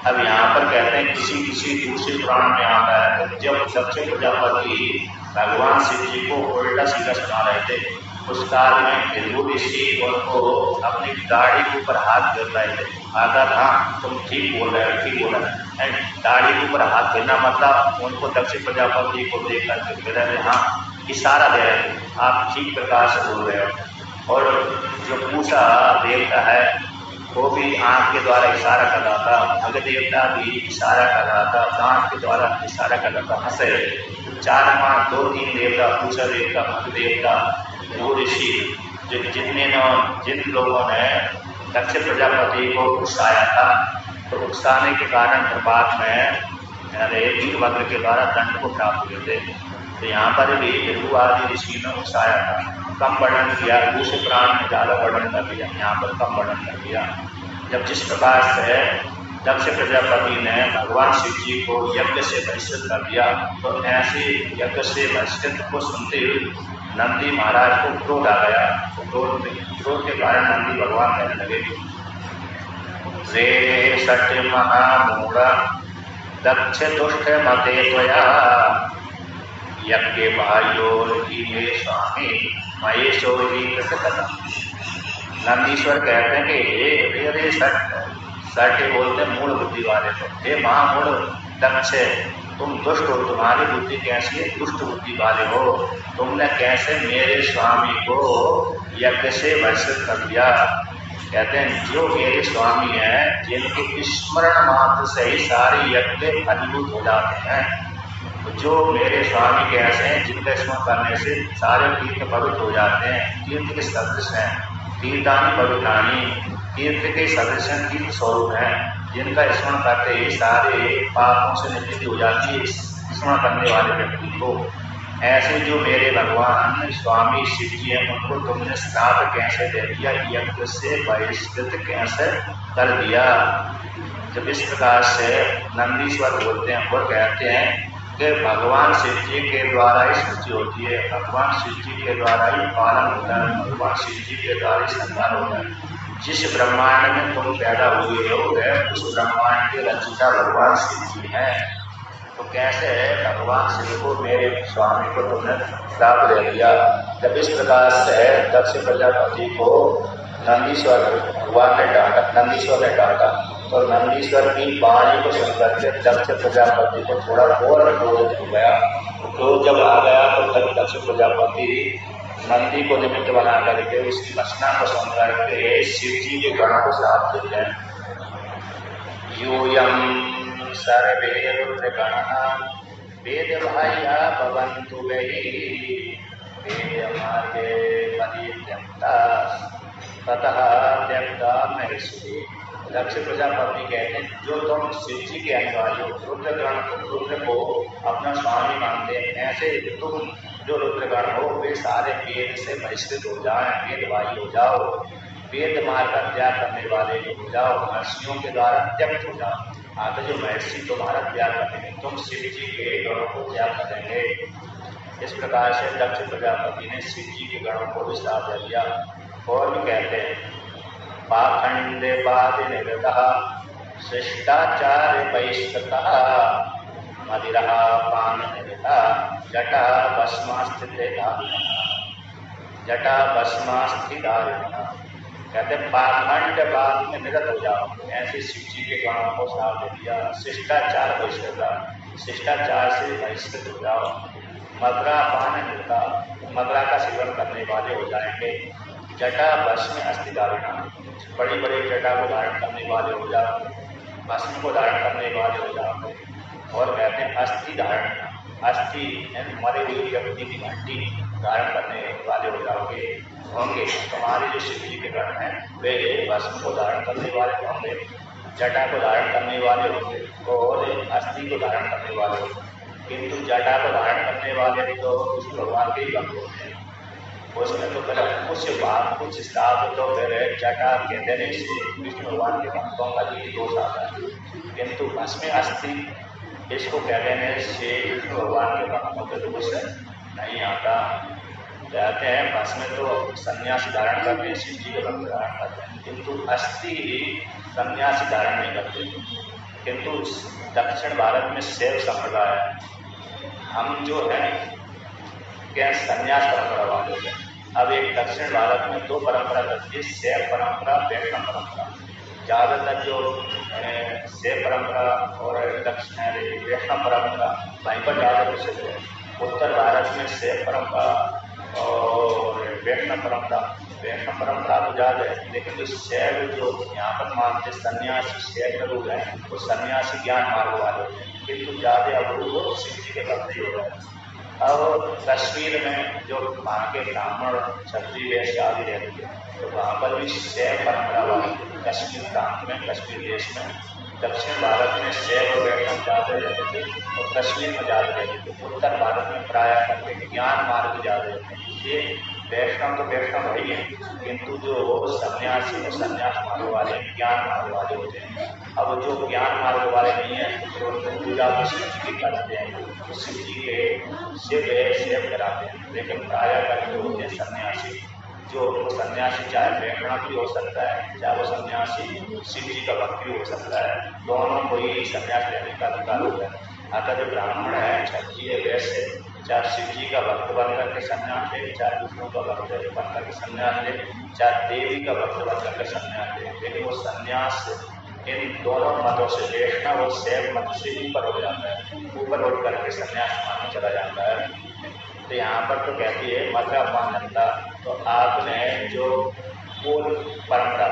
अब यहाँ पर कहते हैं किसी किसी दूसरे पुराण में आता है जब दक्ष प्रजापति भगवान शिव जी को उल्टा सीधा सुना रहे थे, उस काल में भृगु ऋषि उनको अपनी दाढ़ी के ऊपर हाथ फेर रहे थे। आता था तुम ठीक बोल रहे हो, ठीक बोल रहे हैं, दाढ़ी के ऊपर हाथ फेरना मतलब उनको दक्ष प्रजापति को देख करके कह रहे थे, हाँ इशारा दे रहे थे, आप ठीक प्रकार से बोल रहे हो। और जो पूषा देवता है वो भी आंख के द्वारा इशारा कर रहा था, भग देवता भी इशारा कर रहा था, दांत के द्वारा इशारा कर रहा था, हंसे। 4 5 2 3 देवता, पूषा देवता, भग देवता, वो ऋषि जिन लोगों ने दक्ष प्रजापति को उकसाया था, तो उकसाने के कारण बाद में वीरभद्र के द्वारा दंड को प्राप्त हुए थे। तो यहाँ पर भी भृगु आदि ऋषि ने उकसाया था, कम वर्णन किया, दूसरे प्राण में ज़्यादा वर्णन कर दिया, यहाँ पर कम वर्णन कर दिया। जब जिस प्रकार से दक्ष प्रजापति ने भगवान शिव जी को यज्ञ से बहिष्कृत कर दिया, तो ऐसे यज्ञ से बहिष्कृत को सुनते हुए नंदी महाराज को क्रोध आ गया। क्रोध के कारण नंदी भगवान कहने लगे, रे सत्य महामूढ़ा दक्ष दुष्ट मते त्वया यज्ञ बाह्योर्हीने स्वामी महेशो ही कृतकथा। नंदीश्वर कहते हैं कि रे सट बोलते मूढ़ बुद्धि वाले को, हे महामूढ़ दक्ष तुम दुष्ट हो, तुम्हारी बुद्धि कैसी है, दुष्ट बुद्धि वाले हो, तुमने कैसे मेरे स्वामी को यज्ञ से बहिष्कृत कर दिया। कहते हैं जो मेरे स्वामी हैं जिनके स्मरण मात्र से ही सारे यज्ञ फलीभूत हो जाते हैं, तो जो मेरे स्वामी कैसे हैं जिनका स्मरण करने से सारे तीर्थ पवित्र हो जाते हैं, तीर्थ के सदृश हैं, तीर्थानी पवित्राणी, तीर्थ के सदृश हैं, तीर्थ स्वरूप हैं, जिनका स्मरण करते ही सारे पापों से निवृत्ति हो जाती है स्मरण करने वाले व्यक्ति को। ऐसे जो मेरे भगवान स्वामी शिव जी हैं उनको तुमने श्राप कैसे दे दिया, यज्ञ से बहिष्कृत कैसे कर दिया। जब इस प्रकार से नंदीश्वर बोलते हैं और कहते हैं कि भगवान शिव जी के द्वारा ही सृष्टि होती है, भगवान शिव जी के द्वारा ही पालन होता है, भगवान शिव जी के द्वारा ही संहार होता है। जिस ब्रह्मांड में तुम पैदा हुए हो उस ब्रह्मांड के रचिता भगवान शिव जी हैं, तो कैसे भगवान शिव को मेरे स्वामी को तुमने श्राप दे दिया। जब इस प्रकार से दक्ष प्रजापति को नंदीश्वर भगवान ने डांटा, नंदीश्वर ने डांटा, तो नंदीश्वर की वाणी को सुनकर के दक्ष प्रजापति को थोड़ा और क्रोध हो गया। क्रोध जब आ गया तो तब दक्ष प्रजापति नंदी को निमित्त बना करके उसकी भर्त्सना को सुन करके शिव जी के गण को श्राप देते हैं। यूयम सर्वे रुद्रगणः वेदबाह्या भवन्तु वै वेदमार्गे परित्यक्ताः ततः त्यक्ता महेश्वरी। दक्ष प्रजापति कहते हैं, जो तुम शिव जी के अनुयायी हो, रुद्र को अपना स्वामी मानते हैं, ऐसे तुम जो रुद्रगण हो वे सारे वेद से बहिष्कृत हो जाएं, वेदवाही हो जाओ, वेद मार्ग का त्याग करने वाले हो जाओ, महर्षियों के द्वारा त्यक्त हो जाओ। आगे जो महर्षि तुम्हारा त्याग करेंगे, तुम शिव जी के गणों को त्याग करेंगे। इस प्रकार से दक्ष प्रजापति ने शिव जी के गणों को भी श्राप दे दिया। और भी कहते हैं, पाखंडे पादि निगतः शिष्टाचार्य बहिष्कृतः मदिरः पान निगता जटा भस्मास्थिधारिणः। कहते पाखंड बाद में निगत हो जाओ, ऐसे शिव जी के गणों को श्राप दे दिया। शिष्टाचार बहिष्कृत, शिष्टाचार से बहिष्कृत हो जाओ। मदरा पान निगता, मदरा का सेवन करने वाले हो जाएंगे। जटा भस्म अस्थिधारिणा, बड़ी बड़ी जटा को धारण करने वाले हो जाओ, भस्म को धारण करने वाले हो जाओ। और कहते हैं अस्थि धारण, अस्थि मरे हुए व्यक्ति की हड्डी धारण करने वाले हो जाओगे होंगे। तुम्हारे जो शिव जी के गण हैं वे भस्म को धारण करने वाले होंगे, जटा को धारण करने वाले होंगे और अस्थि को धारण करने वाले होंगे। किंतु जटा को धारण करने वाले तो विष्णु भगवान के ही भक्त होते हैं, उसमें तो फिर कुछ श्राप तो फिर जटा कहते नहीं, विष्णु भगवान के भक्तों का ही दोष आता है। किंतु भस्म अस्थि इसको कह देने से विष्णु भगवान के भक्तों के दोष नहीं आता। कहते हैं भस्म तो सन्यासी धारण करते हैं, शिव जी के भक्त धारण करते हैं, किंतु अस्थि सन्यासी धारण नहीं करते। किंतु दक्षिण भारत में शैव संप्रदाय है, हम जो है क्या सन्यास परंपरा वाले हैं। अब एक दक्षिण भारत में दो परंपरा चलती है, शैव परंपरा, वैष्णव परंपरा। ज़्यादातर जो शैव परंपरा और वैष्णव परंपरा वहीं पर ज़्यादा प्रसिद्ध है। उत्तर भारत में शैव परंपरा और वैष्णव परंपरा तो ज़्यादा है, लेकिन जो शैव जो यहाँ पर मानते सन्यासी शैव लोग हैं वो सन्यासी ज्ञान मार्ग वाले हैं, किंतु ज़्यादा अब वो शिव जी के भक्त ही हो रहे हैं। अब कश्मीर में जो वहाँ के ब्राह्मण क्षत्रिय वैश्य आदि रहते थे, तो वहाँ पर भी शैव परंपरा वाली कश्मीर प्रांत में, कश्मीर देश में, दक्षिण भारत में शैव और वैष्णव ज़्यादा रहते थे और कश्मीर में ज़्यादा रहते थे। उत्तर भारत में प्रायः करके ज्ञान मार्ग ज़्यादा रहते हैं। ये वैष्णव तो वैष्णव वही है, किंतु जो सन्यासी और सन्यास मार्ग वाले ज्ञान मार्ग वाले होते हैं। अब जो ज्ञान मार्ग वाले नहीं है तो पूजा को शिव जी की करते हैं, शिव जी के सेव कराते हैं, लेकिन प्रायः करके होते हैं सन्यासी। जो सन्यासी चाहे वैष्णव भी हो सकता है, चाहे वो सन्यासी शिव जी का भक्त भी हो सकता है, दोनों को ही सन्यास लेने का अधिकार होता है। अतः जो ब्राह्मण है, क्षत्रिय वैश्य, चाहे शिव जी का भक्त बनकर के सन्यास ले, चाहे विष्णु का भक्त बनकर के सन्यास ले, चाहे देवी का भक्त बनकर के सन्यास ले, लेकिन वो सन्यास इन दोनों मतों से, वैष्णव और शैव मत से ऊपर हो जाता है, ऊपर उठ करके सन्यास मानने चला जाता है। तो यहाँ पर तो कहती है मदरा पान जनता, तो आपने जो पूर्व परंपरा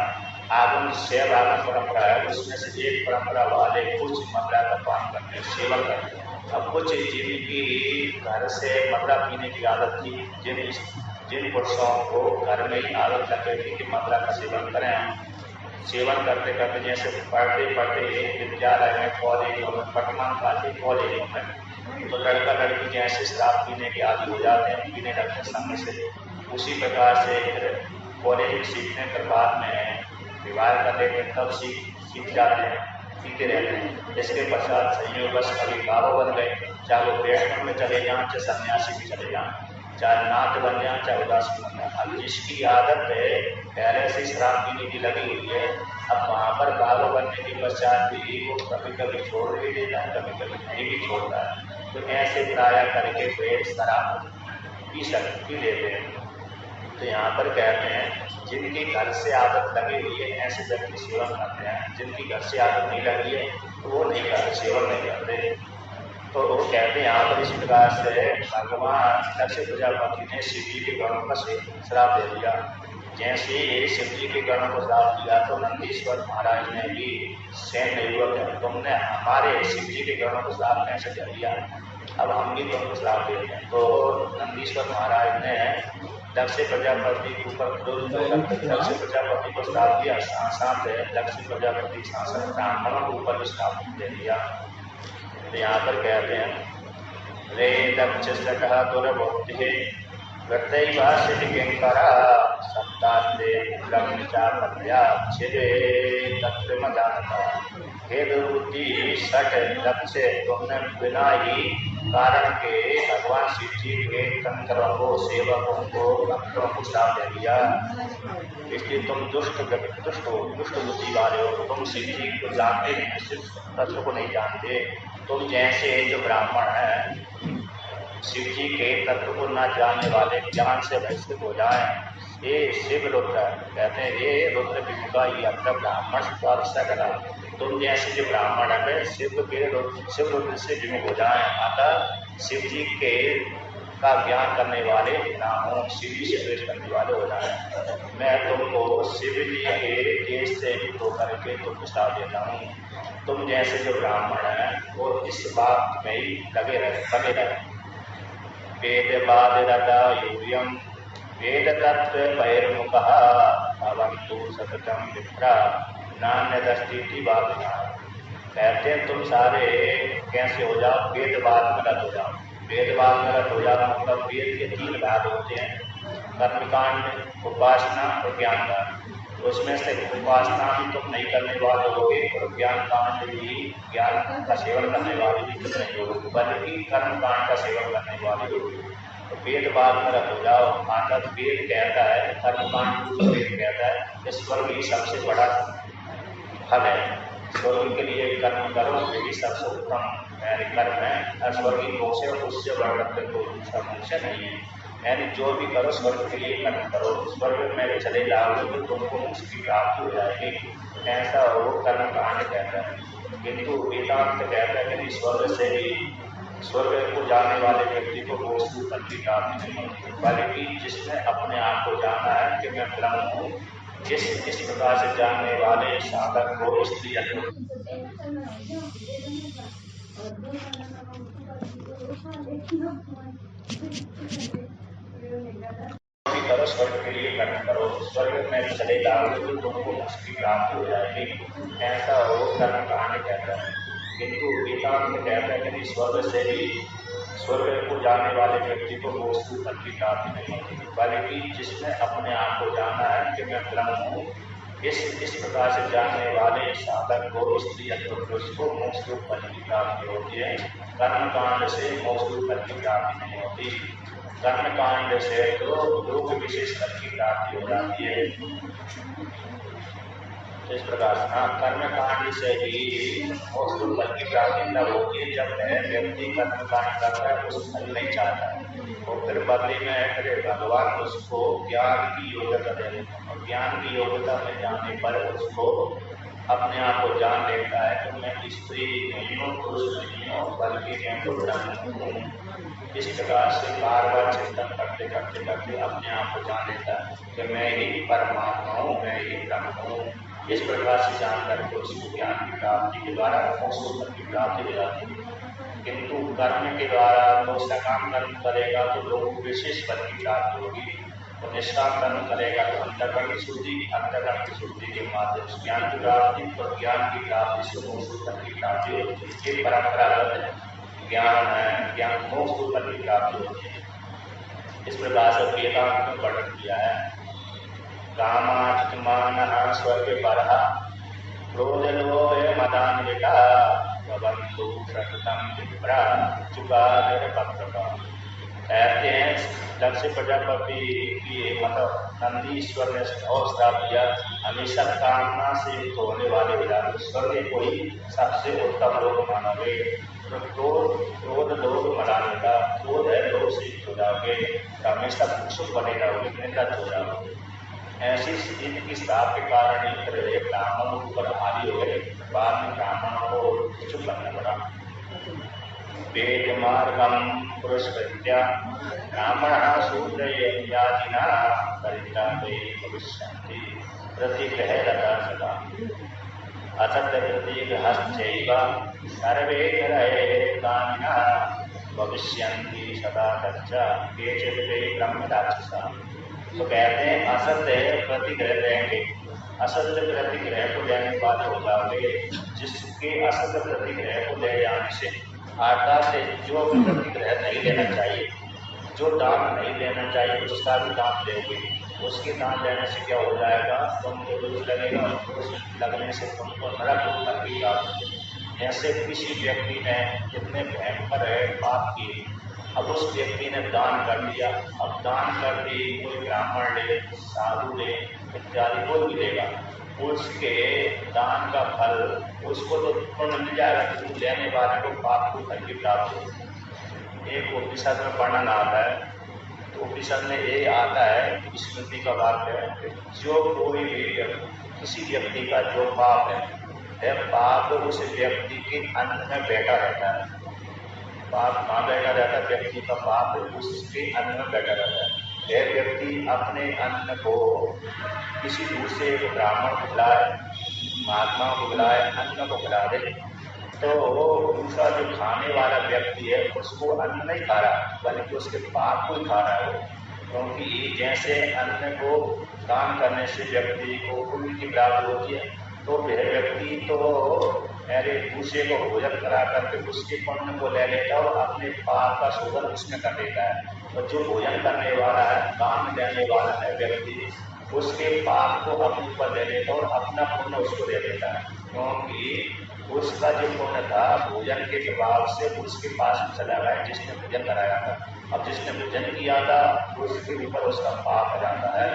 आगम शैव आगम परंपरा है उसमें से एक परंपरा वाले कुछ मदरा का पान करते हैं, सेवन करते हैं। अब कुछ जिनकी घर से मदरा पीने की आदत थी, जिन पुरुषों को घर में ही आदत लग गई थी कि मदरा का सेवन करें, सेवन करते करते जैसे पढ़ते विद्यालय में, कॉलेजों में, वर्तमान काल के कॉलेजों में, तो लड़का लड़की जैसे शराब पीने के आदि हो जाते हैं, पीने लगते समय से, उसी प्रकार से कॉलेज में सीखने के बाद में विवाह कर लेते हैं, तब सीख जाते हैं, सीखते रहते हैं। इसके पश्चात संयोगवश कभी बाबा बन गए, चाहे वो वैष्णव में चले जाएं, चाहे सन्यासी भी चले जाएं, चाहे नाथ बन जाए, चाहे उदासी बन जाए। अब जिसकी आदत है पहले से शराब पीने की लगी हुई है, अब वहाँ पर बाबा बनने के पश्चात भी वो कभी कभी छोड़ भी देता है, कभी कभी नहीं भी छोड़ता है। तो ऐसे प्राय करके वे शराब पी लेते हैं। तो यहाँ पर कहते हैं जिनकी घर से आदत लगी हुई है ऐसे व्यक्ति सेवन करते हैं, जिनकी घर से आदत नहीं लगी है तो वो नहीं करते, सेवन नहीं करते। तो वो कहते हैं यहाँ पर इस प्रकार से भगवान दक्ष प्रजापति ने शिव जी के गणों का श्राप दे दिया। जैसे शिव जी के गणों को श्राप दिया तो नंदीश्वर महाराज ने भी सैन्य युवक है, तुमने हमारे शिव जी के गणों को श्राप कैसे दे दिया, अब हम भी तुमको श्राप देते हैं। तो नंदीश्वर महाराज ने दक्ष प्रजापति के ऊपर दक्ष प्रजापति को श्राप दिया, साथ दक्ष प्रजापति शासन ब्राह्मणों के ऊपर भी श्राप दे दिया। तो यहाँ पर कहते हैं रे दक्ष सटह दुर्बुद्धि वृत्तैवासिकरा सप्तास्ते ब्रह्मचार्या छिदे तत्वमजानता। हे दुर्बुद्धि सट दक्ष, तुमने बिना ही कारण के भगवान शिव जी के तंत्रों को, सेवकों को, भक्तों को श्राप दे दिया, इसलिए तुम दुष्ट बुद्धि वाले हो। तुम शिव जी को जानते नहीं, सिर्फ तत्व को नहीं जानते। तुम जैसे जो ब्राह्मण है शिव जी के तत्व को न जानने वाले ज्ञान से भ्रष्ट हो जाए, ये शिव रुद्र कहते हैं, ये रुद्र विमुखा ये अपना ब्राह्मण से करा। तुम जैसे जो ब्राह्मण है शिव रुद्र से विमुख हो जाए, अतः शिव जी के का ज्ञान करने वाले ना हो, शिव जी से द्वेष करने वाले हो जाए। मैं तुमको शिव जी के देश से भी तो करके तुमको श्राप देता हूँ। तुम जैसे जो ब्राह्मण है वो इस बात में ही लगे रहे। वेदवादिरता यूयम वेद तत्व पैर्मुखः भवन्तु सततं विप्रा नान्यदस्तीति वादिना। कहते हैं तुम सारे कैसे हो जाओ, वेदवाद में रत हो जाओ। वेदवाद में रत हो जाओ मतलब वेद के 3 भाग होते हैं, कर्मकांड, उपासना और ज्ञानकांड। उसमें से उपासना भी तुम नहीं करने वाले होगे और ज्ञान कांड भी, ज्ञान का सेवन करने वाले भी तुम नहीं होगे, बल्कि कर्म कांड का सेवन करने वाले होगे। तो वेदवाद में रख हो जाओ। मानव वेद कहता है, कर्म कांड वेद कहता है स्वर्ग ही सबसे बड़ा फल है, स्वर्ग के लिए कर्म करो, यही सबसे उत्तम कर्म है। स्वर्ग की मोक्ष उससे बढ़कर कोई दूसरा मोक्ष नहीं है। यानी जो भी करो स्वर्ग के लिए कर्म करो, स्वर्ग में चले जाओगे तो तुमको मोक्ष की प्राप्ति हो जाएगी, ऐसा वो कर्म कांड कहता है। किंतु वेदांत कहता है कि स्वर्ग को जाने वाले व्यक्ति को मोक्ष की प्राप्ति नहीं होती, बल्कि जिसने अपने आप को जाना है कि मैं ब्रह्म हूँ, इस प्रकार से जानने वाले साधक को स्त्री करो, स्वर्ग के लिए कर्म करो, स्वर्ग में चले जाओगे तो तुमको मोक्ष की प्राप्ति हो जाएगी, ऐसा वो कर्म कांड कहता है। किंतु वेदांत कहता है कि स्वर्ग को जाने वाले व्यक्ति को मोक्ष की प्राप्ति नहीं होती, बल्कि जिसने अपने आप को जाना है कि मैं ब्रह्म हूँ, इस प्रकार से जानने वाले साधक को स्त्री अथवा पुरुष को मोक्ष फल की प्राप्ति होती है। कर्म कांड से मोक्ष फल की प्राप्ति नहीं होती, कर्म कांड से तो लोक विशेष फल की प्राप्ति हो जाती है। तो इस प्रकार से कर्म कांड से ही मोक्ष फल की प्राप्ति तब होती है जब व्यक्ति कर्म कांड करता है, उस फल नहीं चाहता है, और फिर बदले में फिर भगवान उसको ज्ञान की योग्यता दे देते हैं, और ज्ञान की योग्यता में जाने पर उसको अपने आप को जान लेता है कि मैं स्त्री नहीं हूँ, पुरुष नहीं हूँ, बल्कि मैं तो ब्रह्म हूँ। इस प्रकार से बार बार चिंतन करते करते करते अपने आप को जान लेता है कि मैं ही परमात्मा हूँ, मैं ही ब्रह्म हूँ। इस प्रकार से जानकर के उसको ज्ञान की प्राप्ति के द्वारा मोक्ष की प्राप्ति हो जाती है। किंतु कर्म के द्वारा तो सकाम कर्म करेगा तो लोग विशेष फल की प्राप्ति होगी, और निष्काम कर्म करेगा तो अंतःकरण की शुद्धि, अंतःकरण की शुद्धि के माध्यम से ज्ञान की प्राप्ति, और ज्ञान की प्राप्ति से मोक्ष फल की प्राप्ति होती है। ये परंपरागत है, ज्ञान मोक्ष फल की प्राप्ति होती है। इस प्रकार से वेदांत में वर्णन किया है। कामात्मानः स्वर्ग परः क्रोधलोभे मदान्विता भवन्तु सततं विप्रा चुकानिर्भक्तः। कहते हैं दक्ष प्रजापति की मतलब नंदीश्वर ने और श्राप दिया, हमेशा कामना से युक्त होने वाले विधान स्वर्ग को ही सबसे उत्तम लोग मानोगे। तो क्रोध लोग मनाने का, क्रोध है लोग से युक्त हो जाओगे, हमेशा सुख बने रहोगे, निंदित हो जाओगे। ऐसी स्थिति की श्राप के कारण ही फिर ब्राह्मणों के ऊपर भारी हो गए, बाद में ब्राह्मणों को चुप करना पड़ा। वेद मार्गम पुरुषकृत्या ब्राह्मणः शूद्रयादिना विक्रांते भविष्यन्ति प्रतिग्रहरता सदा असत्यप्रतिग्रहश्चैव सर्वे ग्रहैर्कामिनः भविष्यन्ति सदा तच्च केचित् वै ब्रह्मराक्षसाः। तो कहते हैं असत्य प्रतिग्रह रहेंगे, असत्य प्रतिग्रह को लेने वाले हो जाओगे, जिसके असत्य प्रतिग्रह को ले जाने से अर्थात जो प्रतिग्रह नहीं लेना चाहिए, जो दान नहीं लेना चाहिए उसका भी दान लेंगे, उसके दान लेने से क्या हो जाएगा, तुमको दोष लगेगा, दोष लगने से तुमको नरक लगेगा। ऐसे किसी व्यक्ति ने कितने भयंकर है पाप किए, अब उस व्यक्ति ने दान कर दिया, अब दान कर दी, कोई ब्राह्मण ले, साधु ले इत्यादि कोई भी लेगा, उसके दान का फल उसको तो पुण्य मिल जाएगा, लेकिन लेने वाले को पाप को फल की प्राप्त हो। एक उपनिषद में वर्णन आता है, तो उपनिषद में ये आता है, स्मृति का वाक्य है, जो कोई भी किसी व्यक्ति का जो पाप है पाप उस व्यक्ति के अन्न में बैठा रहता है, पाप कहाँ बैठा रहता है, व्यक्ति का पाप उसके अन्न में बैठा रहता है। यह व्यक्ति अपने अन्न को किसी दूसरे ब्राह्मण को खिलाए, महात्मा को खिलाए, अन्न को खिला दे, तो दूसरा जो खाने वाला व्यक्ति है उसको अन्न नहीं खा रहा, बल्कि उसके पाप को ही खा रहा है। क्योंकि जैसे अन्न को दान करने से व्यक्ति को पुण्य की प्राप्ति होती है, तो वह व्यक्ति तो अरे दूसरे को भोजन करा करके उसके पुण्य को ले लेता है और अपने पाप का शोधन उसमें कर देता है। और जो भोजन करने वाला है, दान देने वाला है व्यक्ति, उसके पाप को अपने ऊपर ले लेता है और अपना पुण्य उसको दे देता है, क्योंकि उसका जो पुण्य था भोजन के प्रभाव से उसके पास चला गया जिसने भोजन कराया था। अब जिसने भोजन किया था उसके ऊपर उसका पाप आ जाता है।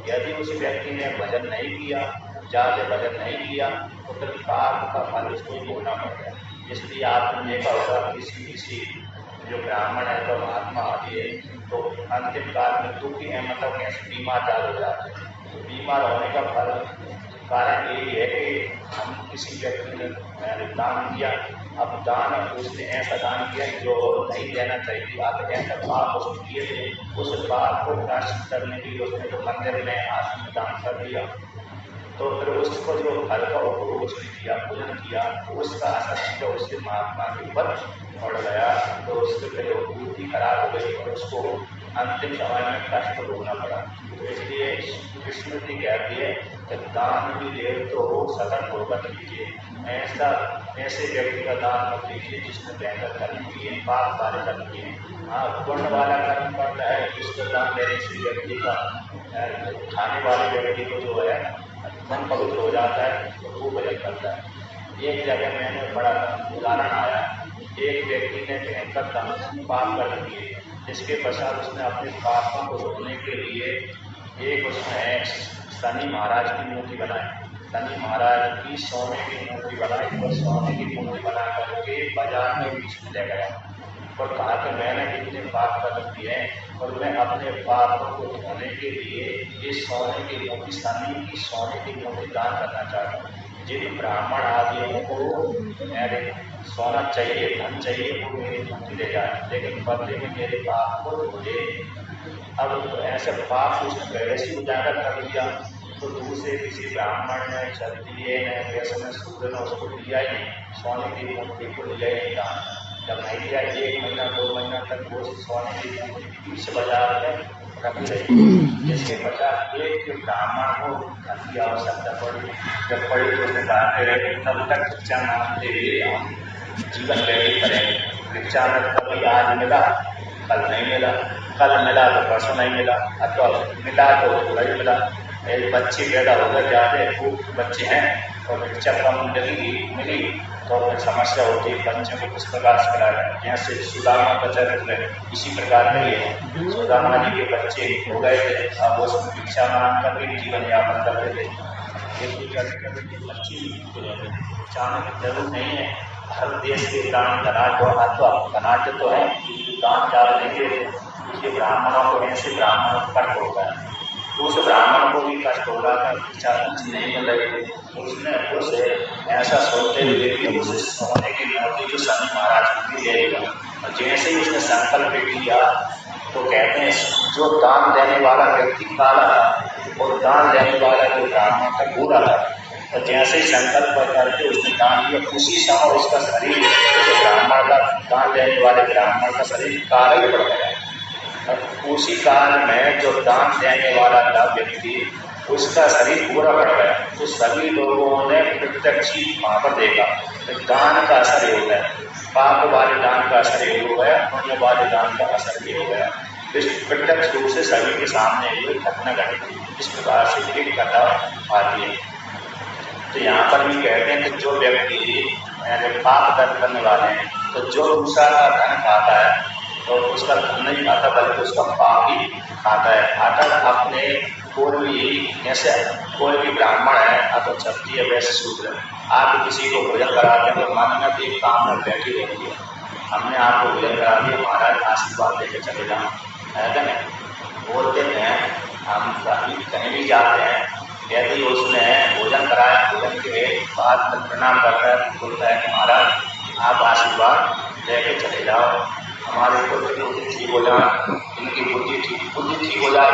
यदि उस व्यक्ति ने भजन नहीं किया, ज़्यादा भजन नहीं किया, तो फिर पाप का फल उसको भोगना पड़ता है। इसलिए आपने देखा होगा किसी जो ब्राह्मण है तो महात्मा आदि है, तो अंतिम काल में दुख की मतलब कैसे बीमार ज़्यादा हो जाते हैं। तो बीमार होने का फल कारण यही है कि हम किसी व्यक्ति ने दान किया, अब दान उसने ऐसा दान किया जो नहीं देना चाहिए, आप ऐसा पाप उसने किए थे, उस पाप को प्रायश्चित करने के लिए उसने तो मंदिर में आश्रम दान कर दिया, तो फिर उसको जो फल का उपभोग उसने किया, भोजन किया, तो उसका असर सीधा उसके महात्मा के ऊपर पड़ गया, तो उसके फिर बुद्धि खराब हो गई और उसको अंतिम समय में कष्ट भोगना पड़ा। तो इसलिए स्मृति कहती है कि दान भी दे तो सतर्क होकर कीजिए, ऐसे व्यक्ति का दान मत लीजिए जिसने बेहतर कर्म किए, पाप वाले कर्म किए। हाँ, पुण्य वाला कर्म करता है, उसका दान देने से व्यक्ति का खाने वाले व्यक्ति को जो है मन पवित्र हो जाता है, तो वो भजन करता है। एक जगह मैंने बड़ा उदाहरण आया, एक व्यक्ति ने भयंकर पाप कर दिए, जिसके पश्चात उसने अपने पापों को धोने के लिए एक उसने शनि महाराज की मूर्ति बनाई, शनि महाराज की सोने की मूर्ति बनाई और सोने की मूर्ति बना करके बाजार में बीच में ले गया और कहा कि मैंने इतने पाप कर दिए और मैं अपने पापों को धोने के लिए इस सोने की मूर्ति, शनि की सोने की मूर्ति दान करना चाहता हूँ। जिन ब्राह्मण आदियों को मेरे सोना चाहिए, धन चाहिए, वो मेरी मूर्ति ले जाए, लेकिन बदले में मेरे पाप को धो दे। अब ऐसे पाप उसने पहले से उजागर कर दिया, तो दूसरे किसी ब्राह्मण ने, क्षत्रिय ने, वैसे में शूद्र ने उसको दिया ही नहीं, सोने की मूर्ति को लिया ही नहीं दान। जब नहीं दिया, 1 महीना 2 महीना तक वो सोने की मूर्ति पीछ बाजार में रखी रही, जिसके पश्चात एक ब्राह्मण को धन की आवश्यकता पड़ी। जब पड़ी तो उसने कहा तब तक भिक्षा मांगते हुए हम जीवन व्यतीत करेंगे, भिक्षा में कभी आज मिला कल नहीं मिला, कल मिला तो परसों नहीं मिला, अथवा मिला तो थोड़ा ही मिला। एक बच्चे पैदा हो गए, ज़्यादा खूब बच्चे हैं और भिक्षा कम मिली तो समस्या होती है, बच्चे को किस प्रकार से मिलाया। जैसे सुदामा का चरित्र इसी प्रकार का ही है, सुदामा जी के बच्चे हो गए थे, अब वो भिक्षा मांग कर भी जीवन यापन करते थे। चाहने की जरूरत नहीं है, हर देश के दान धनाढ़ अथवा धनाढ़ तो है, दान ज़्यादा नहीं देते, इसलिए ब्राह्मणों को ऐसे ब्राह्मणों को कष्ट होता है। तो उस ब्राह्मण को भी कष्ट हो रहा था, भिक्षा अच्छी नहीं मिल रही थी, उसने उसे ऐसा सोचते हुए कि उसे सोने की मूर्ति जो शनि महाराज की ले लेगा, और जैसे ही उसने संकल्प किया तो कहते हैं जो दान देने वाला व्यक्ति काला था और दान लेने वाला जो ब्राह्मण था गोरा था, तो जैसे ही संकल्प करके उसने दान दिया उसी समय उसका शरीर ब्राह्मण का दान लेने वाले ब्राह्मण का शरीर काला ही पड़ गया। उसी काल में जो दान देने वाला था व्यक्ति उसका शरीर पूरा पड़ गया। तो सभी लोगों ने प्रत्यक्ष वहां पर देखा तो दान का असर ये हो गया, पाप वाले दान का असर ये हो गया, पुण्य वाले दान का असर ये हो गया। इस प्रत्यक्ष रूप से सभी के सामने ये घटना घटी। इस प्रकार से एक कथा आती है। तो यहाँ पर भी कहते हैं कि जो व्यक्ति पाप कर्म करने वाले हैं तो जो दूसरा का धन खाता है तो उसका धन नहीं खाता बल्कि उसका पाप ही खाता है। अगर अपने कोई भी जैसे कोई भी ब्राह्मण है अथवा क्षत्रिय वैश्य शूद्र आप किसी को भोजन कराते हैं तो मानना तो एक काम में बैठी रहती है, हमने आपको भोजन करा दिया महाराज आशीर्वाद लेके चले जाओ, है क्या नहीं? बोलते हैं हम कहीं भी जाते हैं यदि उसने भोजन कराया भोजन के बाद प्रणाम करता है बोलता है कि महाराज आप आशीर्वाद लेके चले जाओ, हमारे को बुद्धि ठीक हो जाए, इनकी बुद्धि ठीक हो जाए।